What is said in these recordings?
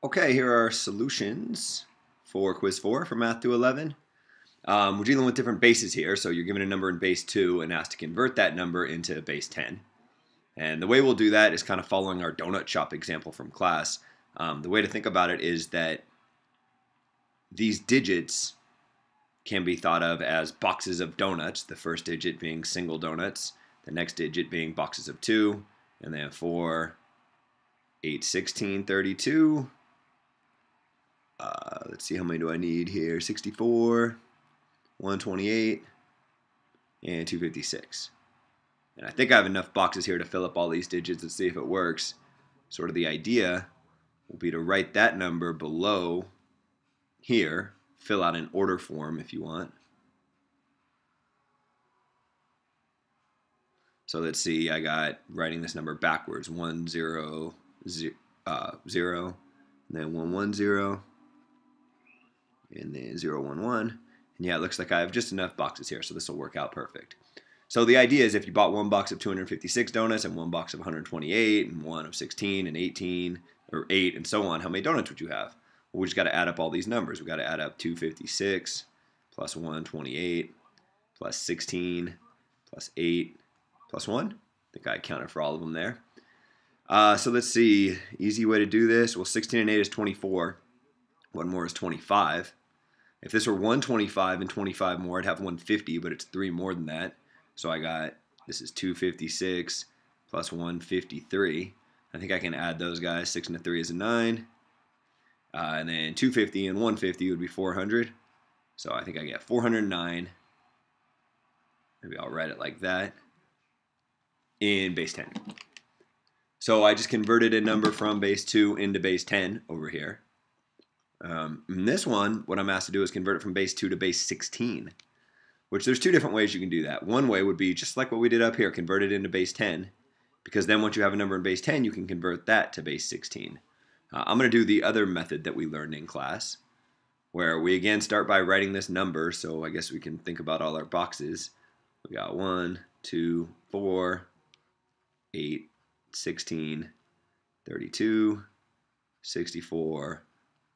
Okay, here are solutions for quiz 4 for Math 211. We're dealing with different bases here, so you're given a number in base 2 and asked to convert that number into base 10. And the way we'll do that is kind of following our donut shop example from class. The way to think about it is that these digits can be thought of as boxes of donuts, the first digit being single donuts, the next digit being boxes of 2, and then 4, 8, 16, 32. Let's see, how many do I need here? 64, 128, and 256. And I think I have enough boxes here to fill up all these digits. Let's see if it works. Sort of the idea will be to write that number below here, fill out an order form if you want. So let's see, I got writing this number backwards, 1, 0, 0, 0, and then 1, 1, 0, and then 0, 1, 1. And yeah, it looks like I have just enough boxes here, so this will work out perfect. So the idea is if you bought one box of 256 donuts and one box of 128 and one of 16 and 18 or 8 and so on, how many donuts would you have? Well, we just got to add up all these numbers. We've got to add up 256 plus 128 plus 16 plus 8 plus 1. I think I accounted for all of them there. So let's see. Easy way to do this. Well, 16 and 8 is 24. One more is 25. If this were 125 and 25 more, I'd have 150, but it's 3 more than that. So I got, this is 256 plus 153. I think I can add those guys. 6 and a 3 is a 9. And then 250 and 150 would be 400. So I think I get 409. Maybe I'll write it like that in base 10. So I just converted a number from base 2 into base 10 over here. In this one, what I'm asked to do is convert it from base 2 to base 16, which there's two different ways you can do that. One way would be just like what we did up here, convert it into base 10, because then once you have a number in base 10, you can convert that to base 16. I'm going to do the other method that we learned in class, where we again start by writing this number, so I guess we can think about all our boxes. We got 1, 2, 4, 8, 16, 32, 64,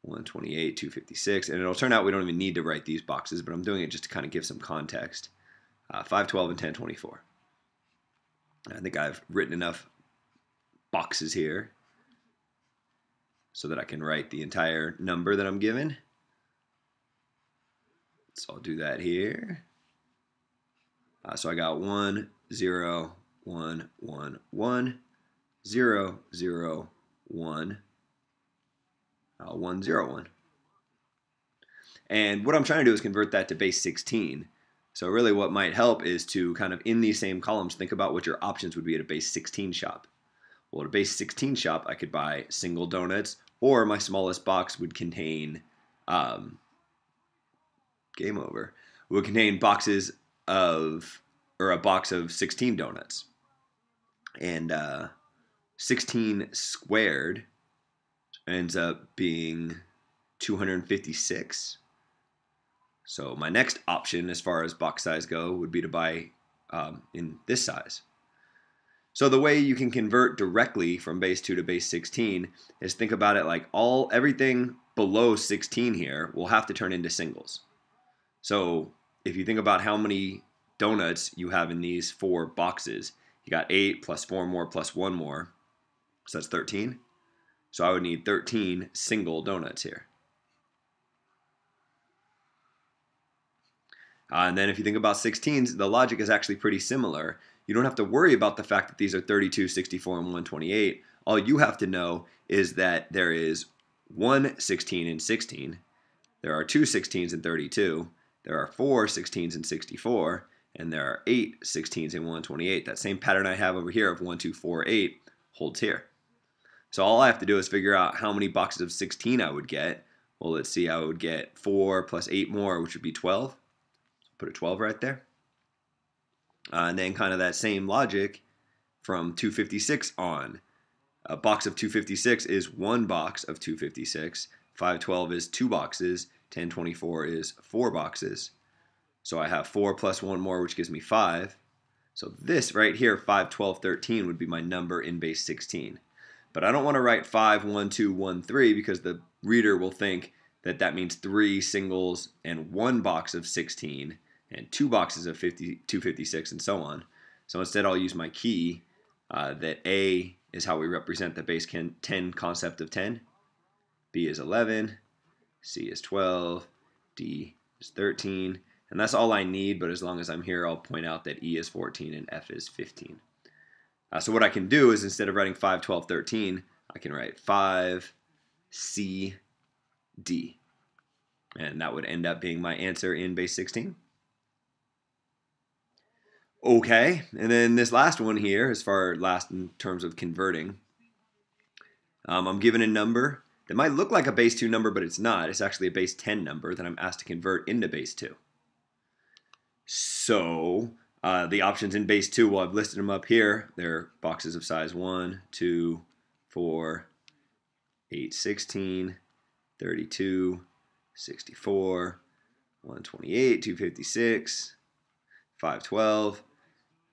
128, 256, and it'll turn out we don't even need to write these boxes, but I'm doing it just to kind of give some context. 5, 12, and 10, 24. I think I've written enough boxes here so that I can write the entire number that I'm given. So I'll do that here. So I got 1, 0, 1, 1, 1, 0, 0, 1, 1, 0, 1. And what I'm trying to do is convert that to base 16. So really what might help is to kind of in these same columns think about what your options would be at a base 16 shop. Well, at a base 16 shop, I could buy single donuts, or my smallest box would contain, game over, would contain boxes of, or a box of 16 donuts. And 16 squared ends up being 256. So my next option as far as box size go would be to buy in this size. So the way you can convert directly from base 2 to base 16 is think about it like everything below 16 here will have to turn into singles. So if you think about how many donuts you have in these 4 boxes, you got 8 plus 4 more plus 1 more, so that's 13. So I would need 13 single donuts here. And then if you think about 16s, the logic is actually pretty similar. You don't have to worry about the fact that these are 32, 64, and 128. All you have to know is that there is 1 16 in 16. There are 2 16s in 32. There are 4 16s in 64. And there are 8 16s in 128. That same pattern I have over here of 1, 2, 4, 8 holds here. So all I have to do is figure out how many boxes of 16 I would get. Well, let's see, I would get 4 plus 8 more, which would be 12. Put a 12 right there. And then kind of that same logic from 256 on. A box of 256 is 1 box of 256. 512 is 2 boxes. 1024 is 4 boxes. So I have 4 plus 1 more, which gives me 5. So this right here, 5, 12, 13, would be my number in base 16. But I don't want to write 5, 1, 2, 1, 3 because the reader will think that that means 3 singles and 1 box of 16 and 2 boxes of 256 and so on. So instead I'll use my key that A is how we represent the base 10 concept of 10. B is 11, C is 12, D is 13, and that's all I need, but as long as I'm here, I'll point out that E is 14 and F is 15. So what I can do is instead of writing 5, 12, 13, I can write 5, C, D. And that would end up being my answer in base 16. Okay, and then this last one here, as far last in terms of converting, I'm given a number that might look like a base 2 number, but it's not. It's actually a base 10 number that I'm asked to convert into base 2. So the options in base 2, well, I've listed them up here. They're boxes of size 1, 2, 4, 8, 16, 32, 64, 128, 256, 512,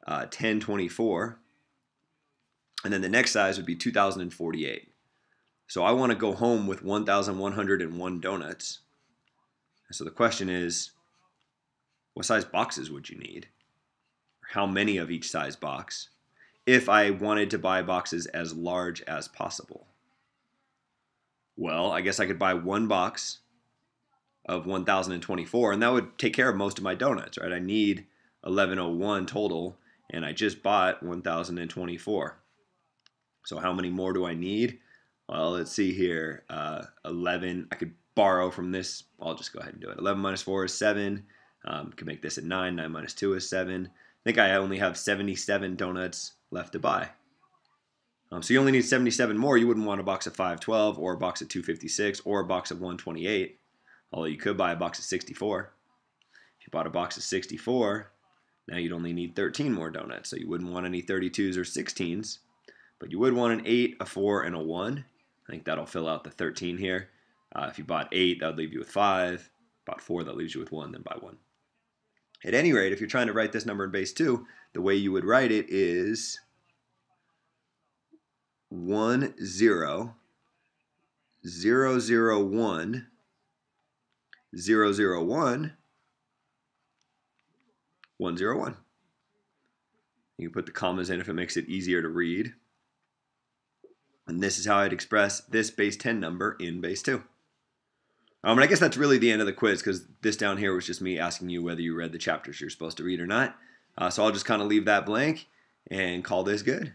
1024. And then the next size would be 2048. So I want to go home with 1,101 donuts. So the question is, what size boxes would you need? How many of each size box? If I wanted to buy boxes as large as possible. Well, I guess I could buy 1 box of 1,024, and that would take care of most of my donuts, right? I need 1,101 total, and I just bought 1,024. So how many more do I need? Well, let's see here. 11. I could borrow from this. I'll just go ahead and do it. 11 minus 4 is 7. Could make this a 9. 9 minus 2 is 7. I think I only have 77 donuts left to buy. So you only need 77 more. You wouldn't want a box of 512 or a box of 256 or a box of 128. Although you could buy a box of 64. If you bought a box of 64, now you'd only need 13 more donuts. So you wouldn't want any 32s or 16s. But you would want an 8, a 4, and a 1. I think that'll fill out the 13 here. If you bought 8, that would leave you with 5. Bought 4, that leaves you with 1, then buy 1. At any rate, if you're trying to write this number in base 2, the way you would write it is 1, 0, 0, 0, 1, 0, 0, 1, 1, 0, 1. You can put the commas in if it makes it easier to read. And this is how I'd express this base 10 number in base 2. And I guess that's really the end of the quiz, because this down here was just me asking you whether you read the chapters you're supposed to read or not. So I'll just kind of leave that blank and call this good.